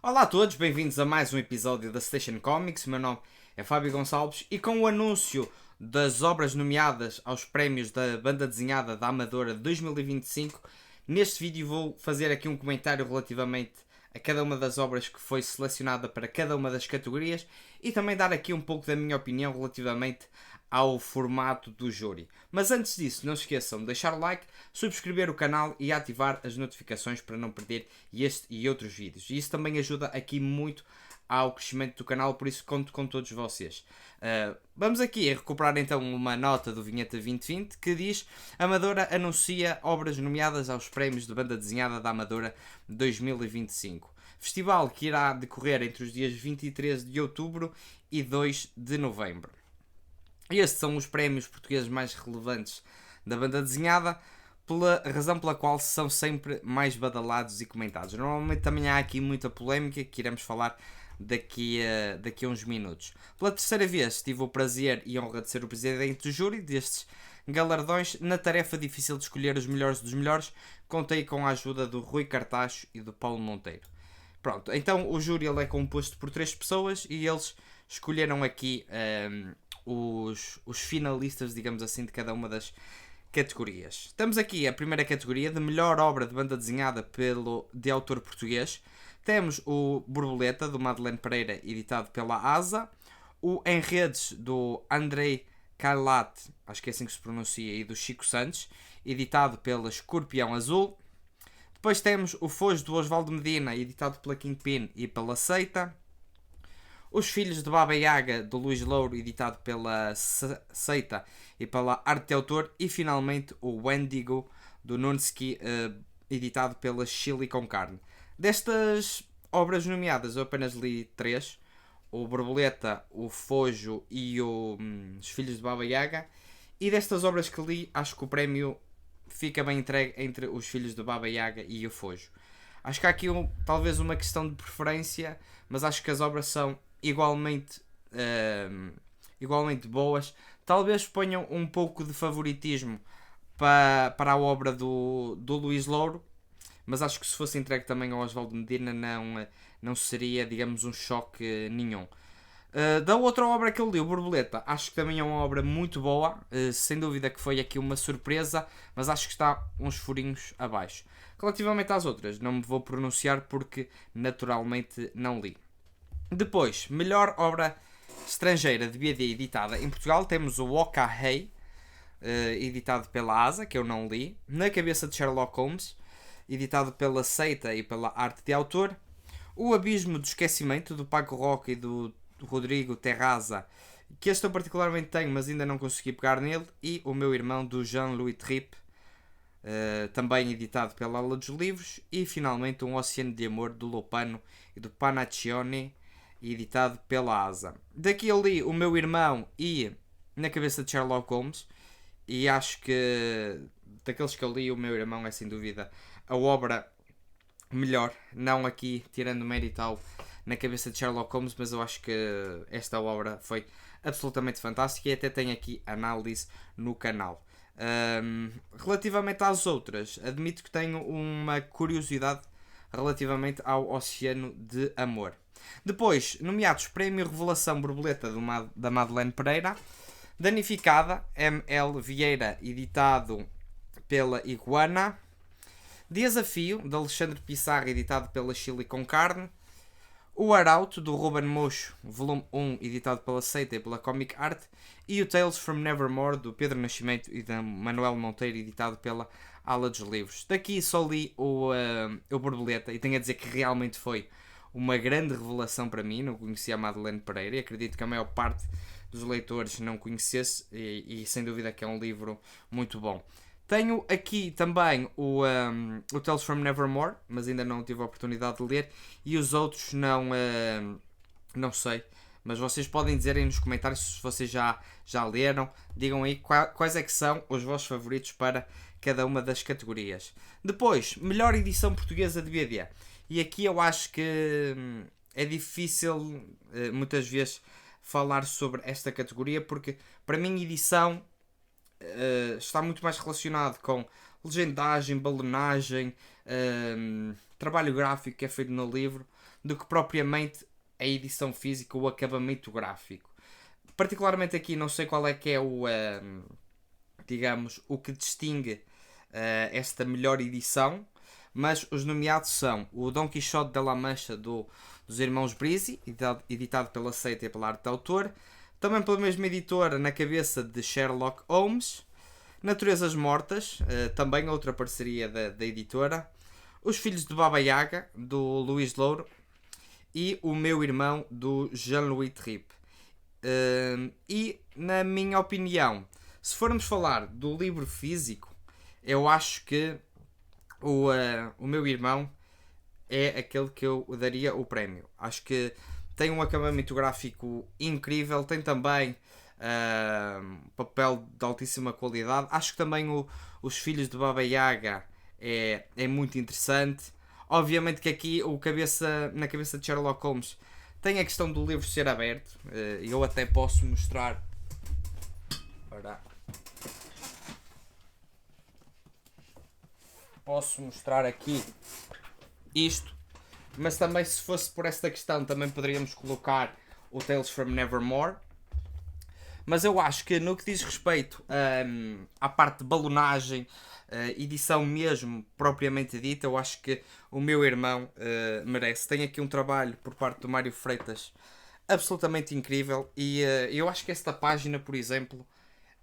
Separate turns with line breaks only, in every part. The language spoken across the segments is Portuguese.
Olá a todos, bem-vindos a mais um episódio da Station Comics. O meu nome é Fábio Gonçalves e com o anúncio das obras nomeadas aos prémios da banda desenhada da Amadora 2025, neste vídeo vou fazer aqui um comentário relativamente a cada uma das obras que foi selecionada para cada uma das categorias e também dar aqui um pouco da minha opinião relativamente ao formato do júri. Mas antes disso, não se esqueçam de deixar o like, subscrever o canal e ativar as notificações para não perder este e outros vídeos. E isso também ajuda aqui muito ao crescimento do canal, por isso conto com todos vocês. Vamos aqui a recuperar então uma nota do Vinheta 2020 que diz: Amadora anuncia obras nomeadas aos prémios de banda desenhada da Amadora 2025. Festival que irá decorrer entre os dias 23 de outubro e 2 de novembro. Estes são os prémios portugueses mais relevantes da banda desenhada, pela razão pela qual são sempre mais badalados e comentados. Normalmente também há aqui muita polémica que iremos falar daqui a uns minutos. Pela terceira vez tive o prazer e honra de ser o presidente do júri destes galardões. Na tarefa difícil de escolher os melhores dos melhores, contei com a ajuda do Rui Cartacho e do Paulo Monteiro. Pronto, então o júri ele é composto por 3 pessoas e eles escolheram aqui os finalistas, digamos assim, de cada uma das categorias. Temos aqui a primeira categoria de melhor obra de banda desenhada de autor português. Temos o Borboleta, do Madeleine Pereira, editado pela ASA. O Enredes, do Andrei Kailat, acho que é assim que se pronuncia, e do Chico Santos, editado pela Escorpião Azul. Depois temos o Fojo, do Osvaldo Medina, editado pela Kingpin e pela Seita. Os Filhos de Baba Yaga, do Luís Louro, editado pela Seita e pela Arte Autor. E finalmente o Wendigo, do Nunsky, editado pela Chili com Carne. Destas obras nomeadas eu apenas li 3. O Borboleta, o Fojo e os Filhos de Baba Yaga. E destas obras que li, acho que o prémio fica bem entregue entre os Filhos de Baba Yaga e o Fojo. Acho que há aqui talvez uma questão de preferência, mas acho que as obras são igualmente boas. Talvez ponham um pouco de favoritismo para a obra do Luís Louro, mas acho que se fosse entregue também ao Osvaldo Medina não seria, digamos, um choque nenhum. Da outra obra que eu li, o Borboleta, acho que também é uma obra muito boa, sem dúvida que foi aqui uma surpresa, mas acho que está uns furinhos abaixo. Relativamente às outras, não me vou pronunciar porque naturalmente não li. Depois, melhor obra estrangeira de BD editada em Portugal, temos o Oka Rei, editado pela ASA, que eu não li. Na Cabeça de Sherlock Holmes, editado pela Seita e pela Arte de Autor. O Abismo do Esquecimento, do Paco Roca e do Rodrigo Terraza, que este eu particularmente tenho, mas ainda não consegui pegar nele. E O Meu Irmão, do Jean-Louis Tripp, também editado pela Aula dos Livros. E finalmente Um Oceano de Amor, do Lopano e do Panaccione, editado pela ASA. Daqui eu li O Meu Irmão e Na Cabeça de Sherlock Holmes, e acho que daqueles que eu li, O Meu Irmão é sem dúvida a obra melhor, não aqui tirando mérito ao Na Cabeça de Sherlock Holmes, mas eu acho que esta obra foi absolutamente fantástica e até tem aqui análise no canal. Relativamente às outras, admito que tenho uma curiosidade relativamente ao Oceano de Amor. Depois, nomeados Prémio Revelação Borboleta da Madeleine Pereira, Danificada, M.L. Vieira, editado pela Iguana. Desafio, de Alexandre Pissarra, editado pela Chili com Carne. O Arauto, do Ruben Mocho, volume 1, editado pela Seita e pela Comic Art. E o Tales from Nevermore, do Pedro Nascimento e da Manuel Monteiro, editado pela Ala dos Livros. Daqui só li o Borboleta e tenho a dizer que realmente foi uma grande revelação para mim. Não conhecia a Madeleine Pereira e acredito que a maior parte dos leitores não conhecesse, e sem dúvida que é um livro muito bom. Tenho aqui também o Tales from Nevermore, mas ainda não tive a oportunidade de ler, e os outros não sei, mas vocês podem dizer aí nos comentários se vocês já leram. Digam aí quais é que são os vossos favoritos para cada uma das categorias. Depois, melhor edição portuguesa de BD. E aqui eu acho que é difícil muitas vezes falar sobre esta categoria, porque para mim edição está muito mais relacionado com legendagem, balonagem, trabalho gráfico que é feito no livro, do que propriamente a edição física ou o acabamento gráfico. Particularmente aqui não sei qual é que é o, digamos, o que distingue esta melhor edição, mas os nomeados são o Dom Quixote de La Mancha dos irmãos Brizzi, editado pela Seita e pela Arte de Autor, também pela mesma editora, Na Cabeça de Sherlock Holmes, Naturezas Mortas, também outra parceria da editora, Os Filhos de Baba Yaga, do Luís Louro, e O Meu Irmão, do Jean-Louis Trippe. E, na minha opinião, se formos falar do livro físico, eu acho que o Meu Irmão é aquele que eu daria o prémio. Acho que tem um acabamento gráfico incrível, tem também papel de altíssima qualidade. Acho que também Os Filhos de Baba Yaga é muito interessante. Obviamente que aqui na cabeça de Sherlock Holmes tem a questão do livro ser aberto. Eu até posso mostrar. Posso mostrar aqui isto, mas também se fosse por esta questão também poderíamos colocar o Tales from Nevermore. Mas eu acho que no que diz respeito à parte de balonagem, edição mesmo propriamente dita, eu acho que O Meu Irmão merece. Tem aqui um trabalho por parte do Mário Freitas absolutamente incrível e eu acho que esta página, por exemplo,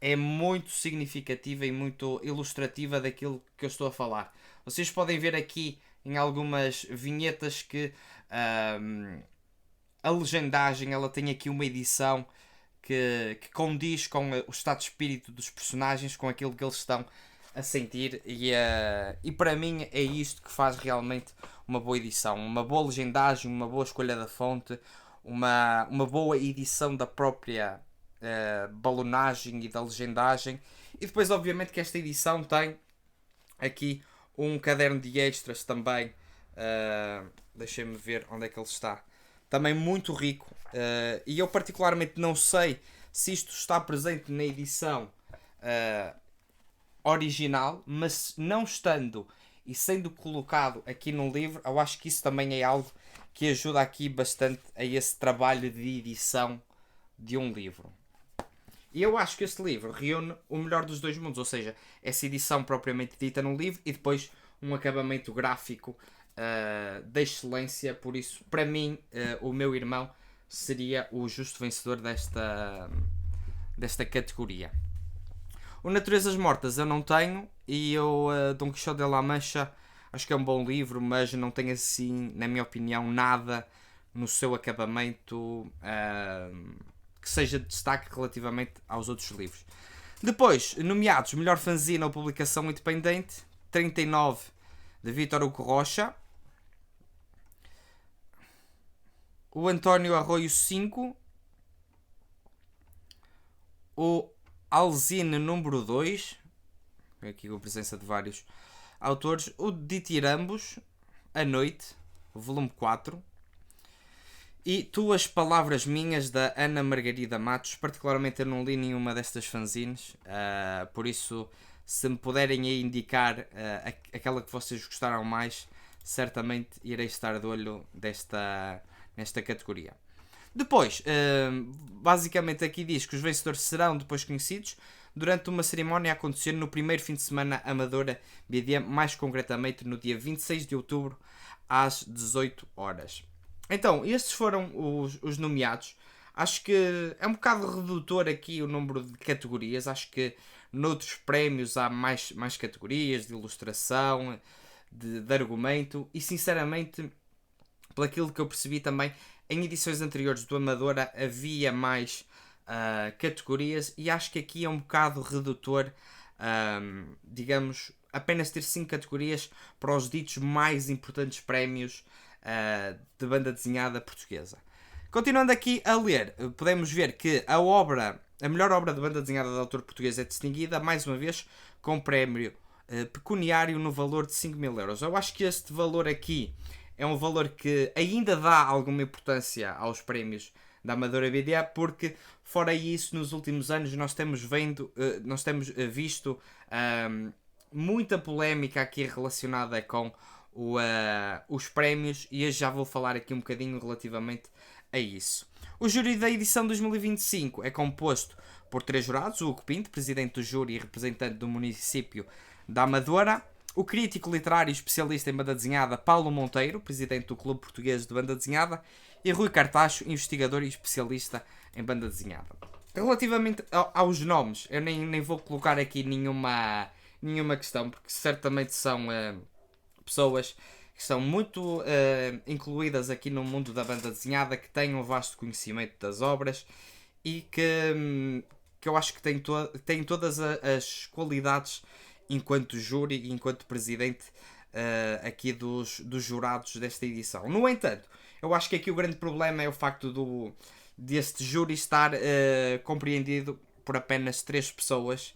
é muito significativa e muito ilustrativa daquilo que eu estou a falar. Vocês podem ver aqui em algumas vinhetas que a legendagem, ela tem aqui uma edição que condiz com o estado de espírito dos personagens, com aquilo que eles estão a sentir e para mim é isto que faz realmente uma boa edição, uma boa legendagem, uma boa escolha da fonte, uma boa edição da própria balonagem e da legendagem. E depois obviamente que esta edição tem aqui um caderno de extras também, deixem-me ver onde é que ele está, também muito rico, e eu particularmente não sei se isto está presente na edição original, mas não estando e sendo colocado aqui no livro, eu acho que isso também é algo que ajuda aqui bastante a esse trabalho de edição de um livro. E eu acho que este livro reúne o melhor dos dois mundos, ou seja, essa edição propriamente dita no livro e depois um acabamento gráfico de excelência. Por isso, para mim, O Meu Irmão seria o justo vencedor desta categoria. O Naturezas Mortas eu não tenho e eu, Dom Quixote de La Mancha, acho que é um bom livro, mas não tem assim, na minha opinião, nada no seu acabamento que seja de destaque relativamente aos outros livros. Depois, nomeados, melhor fanzine ou publicação independente, 39 de Vítor Hugo Rocha, o António Arroio 5, o Alzine número 2, aqui com a presença de vários autores, o Ditirambos, A Noite, volume 4, e Tuas Palavras Minhas, da Ana Margarida Matos. Particularmente eu não li nenhuma destas fanzines, por isso, se me puderem aí indicar aquela que vocês gostaram mais, certamente irei estar de olho nesta categoria. Depois, basicamente aqui diz que os vencedores serão depois conhecidos durante uma cerimónia a acontecer no primeiro fim de semana Amadora BDM, mais concretamente no dia 26 de outubro, às 18 horas. Então, estes foram os nomeados. Acho que é um bocado redutor aqui o número de categorias. Acho que noutros prémios há mais categorias de ilustração, de argumento. E sinceramente, pelaquilo que eu percebi também, em edições anteriores do Amadora havia mais categorias. E acho que aqui é um bocado redutor, digamos, apenas ter 5 categorias para os ditos mais importantes prémios de banda desenhada portuguesa. Continuando aqui a ler, podemos ver que a melhor obra de banda desenhada de autor português é distinguida, mais uma vez, com prémio pecuniário no valor de 5.000 euros. Eu acho que este valor aqui é um valor que ainda dá alguma importância aos prémios da Amadora BDA, porque fora isso, nos últimos anos nós temos visto muita polémica aqui relacionada com os prémios, e eu já vou falar aqui um bocadinho relativamente a isso. O júri da edição 2025 é composto por 3 jurados: o Hugo Pinto, presidente do júri e representante do município da Amadora; o crítico literário e especialista em banda desenhada Paulo Monteiro, presidente do Clube Português de Banda Desenhada; e Rui Cartacho, investigador e especialista em banda desenhada. Relativamente aos nomes, eu nem vou colocar aqui nenhuma questão, porque certamente são pessoas que são muito incluídas aqui no mundo da banda desenhada, que têm um vasto conhecimento das obras e que eu acho que têm todas as qualidades enquanto júri e enquanto presidente aqui dos jurados desta edição. No entanto, eu acho que aqui o grande problema é o facto deste júri estar compreendido por apenas 3 pessoas,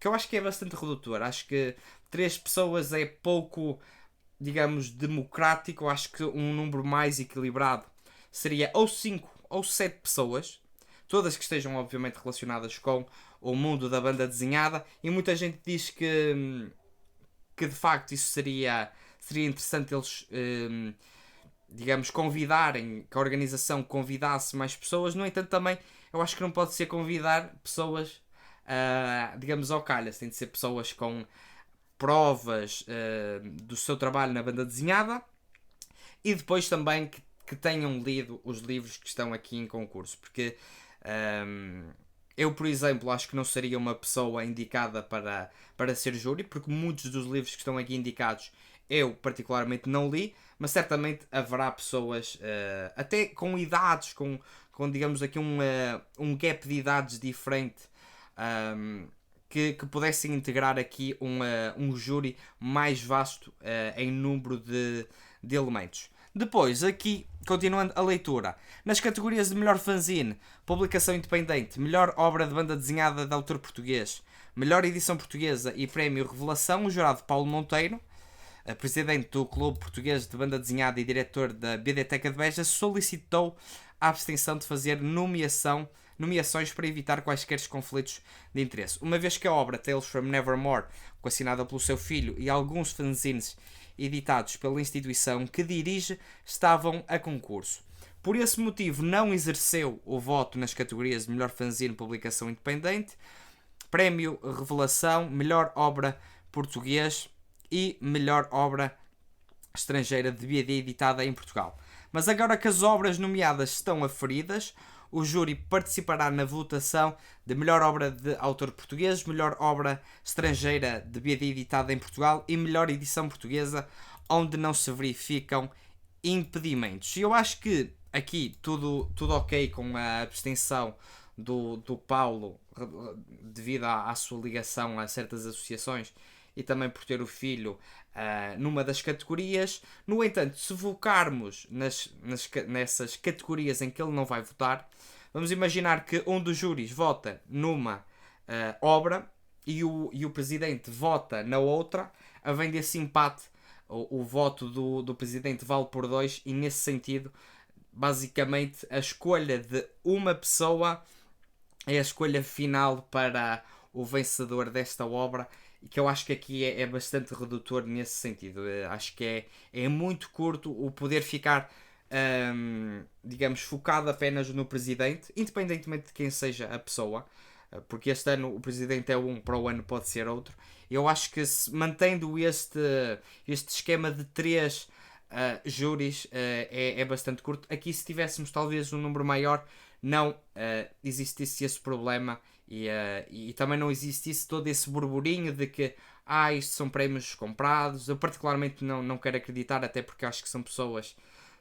que eu acho que é bastante redutor. Acho que 3 pessoas é pouco, digamos, democrático. Eu acho que um número mais equilibrado seria ou 5 ou 7 pessoas, todas que estejam obviamente relacionadas com o mundo da banda desenhada, e muita gente diz que de facto isso seria interessante eles, digamos, convidarem, que a organização convidasse mais pessoas. No entanto, também eu acho que não pode ser convidar pessoas, digamos, ao calhas. Tem de ser pessoas com provas do seu trabalho na banda desenhada, e depois também que tenham lido os livros que estão aqui em concurso, porque eu, por exemplo, acho que não seria uma pessoa indicada para ser júri, porque muitos dos livros que estão aqui indicados eu particularmente não li, mas certamente haverá pessoas até com idades, com digamos aqui um gap de idades diferente, que pudessem integrar aqui um júri mais vasto em número de elementos. Depois, aqui, continuando a leitura, nas categorias de melhor fanzine, publicação independente, melhor obra de banda desenhada de autor português, melhor edição portuguesa e prémio Revelação, o jurado Paulo Monteiro, presidente do Clube Português de Banda Desenhada e diretor da Biblioteca de Beja, solicitou a abstenção de fazer nomeações para evitar quaisquer conflitos de interesse, uma vez que a obra Tales from Nevermore, coassinada pelo seu filho, e alguns fanzines editados pela instituição que dirige estavam a concurso. Por esse motivo, não exerceu o voto nas categorias de melhor fanzine, publicação independente, prémio Revelação, melhor obra português e melhor obra estrangeira de BD editada em Portugal. Mas agora que as obras nomeadas estão aferidas, o júri participará na votação de melhor obra de autor português, melhor obra estrangeira de BD editada em Portugal e melhor edição portuguesa, onde não se verificam impedimentos. E eu acho que aqui tudo ok com a abstenção do Paulo, devido à sua ligação a certas associações e também por ter o filho numa das categorias. No entanto, se focarmos nessas categorias em que ele não vai votar, vamos imaginar que um dos júris vota numa obra e o presidente vota na outra, havendo desse empate, o voto do presidente vale por 2, e nesse sentido, basicamente, a escolha de uma pessoa é a escolha final para o vencedor desta obra, e que eu acho que aqui é bastante redutor nesse sentido. Acho que é muito curto o poder ficar, digamos, focado apenas no presidente, independentemente de quem seja a pessoa, porque este ano o presidente é um, para o ano pode ser outro. Eu acho que mantendo este esquema de 3 júris é bastante curto. Aqui, se tivéssemos talvez um número maior, não existisse esse problema, e também não existisse todo esse burburinho de que isto são prémios comprados. Eu particularmente não quero acreditar, até porque acho que são pessoas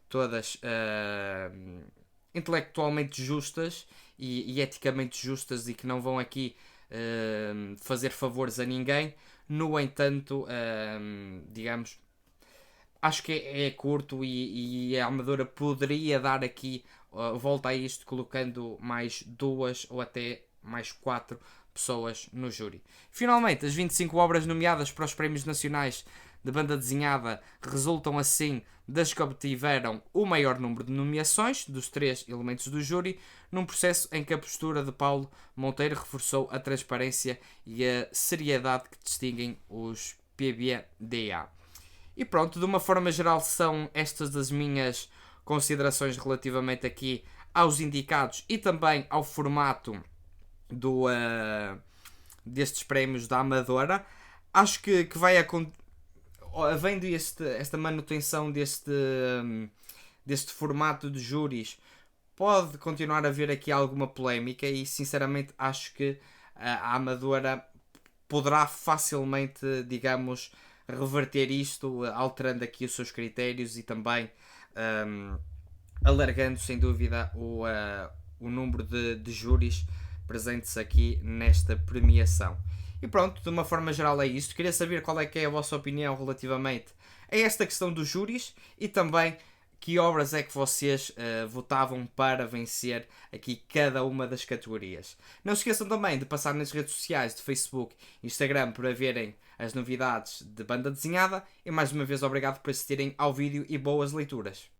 todas intelectualmente justas e eticamente justas, e que não vão aqui fazer favores a ninguém. No entanto, digamos, acho que é curto, e a Amadora poderia dar aqui volta a isto, colocando mais 2 ou até mais 4 pessoas no júri. Finalmente, as 25 obras nomeadas para os prémios nacionais de banda desenhada resultam assim das que obtiveram o maior número de nomeações dos 3 elementos do júri, num processo em que a postura de Paulo Monteiro reforçou a transparência e a seriedade que distinguem os PBDA. E pronto, de uma forma geral são estas as minhas considerações relativamente aqui aos indicados e também ao formato destes prémios da Amadora. Acho que vai havendo esta manutenção deste formato de júris, pode continuar a haver aqui alguma polémica e sinceramente acho que a Amadora poderá facilmente, digamos, reverter isto, alterando aqui os seus critérios e também alargando sem dúvida o número de júris presentes aqui nesta premiação. E pronto, de uma forma geral é isto. Queria saber qual é que é a vossa opinião relativamente a esta questão dos júris e também que obras é que vocês votavam para vencer aqui cada uma das categorias. Não se esqueçam também de passar nas redes sociais de Facebook e Instagram para verem as novidades de banda desenhada. E mais uma vez obrigado por assistirem ao vídeo e boas leituras.